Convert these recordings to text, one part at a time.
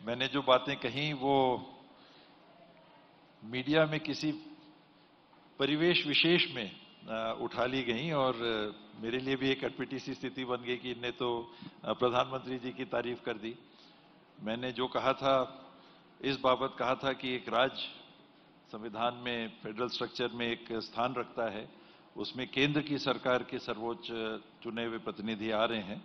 मैंने जो बातें कही वो मीडिया में किसी परिवेश विशेष में उठा ली गई और मेरे लिए भी एक अटपटी सी स्थिति बन गई कि इनने तो प्रधानमंत्री जी की तारीफ कर दी। मैंने जो कहा था, इस बाबत कहा था कि एक राज्य संविधान में, फेडरल स्ट्रक्चर में एक स्थान रखता है, उसमें केंद्र की सरकार के सर्वोच्च चुने हुए प्रतिनिधि आ रहे हैं।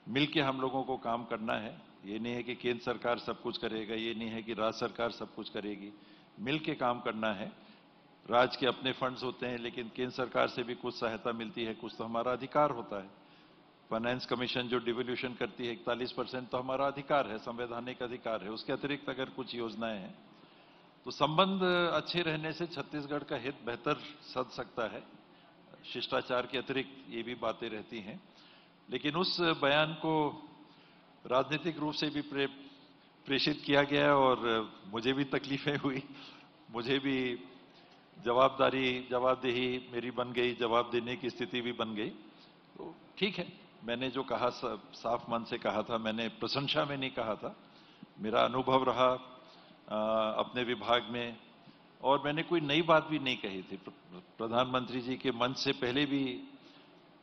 मिलके हम लोगों को काम करना है। ये नहीं है कि केंद्र सरकार सब कुछ करेगा, ये नहीं है कि राज्य सरकार सब कुछ करेगी। मिलके काम करना है। राज्य के अपने फंड्स होते हैं, लेकिन केंद्र सरकार से भी कुछ सहायता मिलती है, कुछ तो हमारा अधिकार होता है। फाइनेंस कमीशन जो डिवोल्यूशन करती है 41% तो हमारा अधिकार है, संवैधानिक अधिकार है। उसके अतिरिक्त अगर कुछ योजनाएं हैं तो संबंध अच्छे रहने से छत्तीसगढ़ का हित बेहतर सध सकता है। शिष्टाचार के अतिरिक्त ये भी बातें रहती हैं, लेकिन उस बयान को राजनीतिक रूप से भी प्रेषित किया गया और मुझे भी तकलीफें हुई। मुझे भी जवाबदेही मेरी बन गई, जवाब देने की स्थिति भी बन गई। तो ठीक है, मैंने जो कहा साफ मन से कहा था, मैंने प्रशंसा में नहीं कहा था। मेरा अनुभव रहा अपने विभाग में, और मैंने कोई नई बात भी नहीं कही थी। प्रधानमंत्री जी के मंच से पहले भी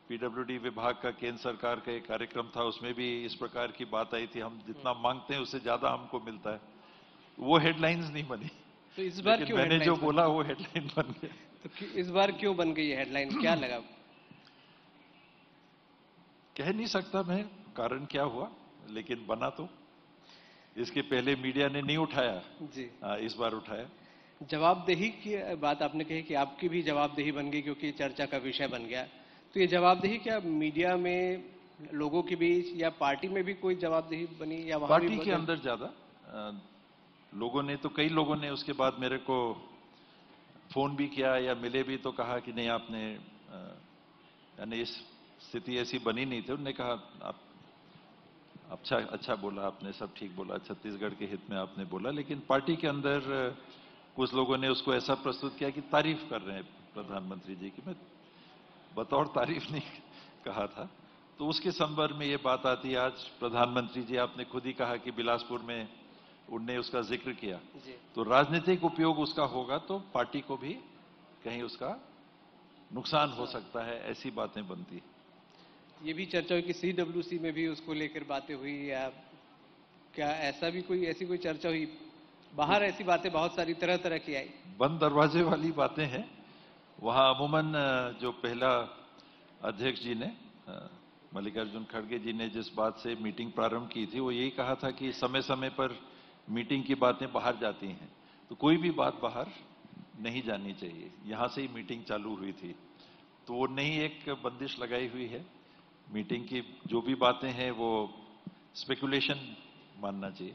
पीडब्ल्यूडी विभाग का केंद्र सरकार का एक कार्यक्रम था, उसमें भी इस प्रकार की बात आई थी। हम जितना मांगते हैं उससे ज्यादा हमको मिलता है। वो हेडलाइंस नहीं बनी, तो इस बार क्यों मैंने जो बोला वो हेडलाइन बन गया। तो इस बार क्यों बन गई हेडलाइन, क्या लगा? कह नहीं सकता मैं कारण क्या हुआ, लेकिन बना तो। इसके पहले मीडिया ने नहीं उठाया जी। इस बार उठाया। जवाबदेही की बात आपने कही कि आपकी भी जवाबदेही बन गई क्योंकि चर्चा का विषय बन गया। तो ये जवाबदेही क्या मीडिया में, लोगों के बीच, या पार्टी में भी कोई जवाबदेही बनी, या वहां पार्टी के अंदर ज्यादा लोगों ने, तो कई लोगों ने उसके बाद मेरे को फोन भी किया या मिले भी, तो कहा कि नहीं आपने, यानी इस स्थिति ऐसी बनी नहीं थी। उन्होंने कहा आप अच्छा बोला आपने, सब ठीक बोला, छत्तीसगढ़ के हित में आपने बोला। लेकिन पार्टी के अंदर कुछ लोगों ने उसको ऐसा प्रस्तुत किया कि तारीफ कर रहे हैं प्रधानमंत्री जी की। मैं बतौर तारीफ नहीं कहा था। तो उसके संदर्भ में ये बात आती है। आज प्रधानमंत्री जी, आपने खुद ही कहा कि बिलासपुर में उनने उसका जिक्र किया, तो राजनीतिक उपयोग उसका होगा तो पार्टी को भी कहीं उसका नुकसान हो सकता है, ऐसी बातें बनती है। ये भी चर्चा हुई कि सीडब्ल्यूसी में भी उसको लेकर बातें हुई, या क्या ऐसा भी कोई, ऐसी कोई चर्चा हुई? बाहर ऐसी बातें बहुत सारी तरह तरह की आई। बंद दरवाजे वाली बातें हैं। वहां अमूमन जो पहला अध्यक्ष जी ने, मल्लिकार्जुन खड़गे जी ने जिस बात से मीटिंग प्रारंभ की थी, वो यही कहा था कि समय समय पर मीटिंग की बातें बाहर जाती हैं, तो कोई भी बात बाहर नहीं जानी चाहिए। यहां से ही मीटिंग चालू हुई थी, तो वो नहीं एक बंदिश लगाई हुई है। मीटिंग की जो भी बातें हैं वो स्पेकुलेशन मानना चाहिए।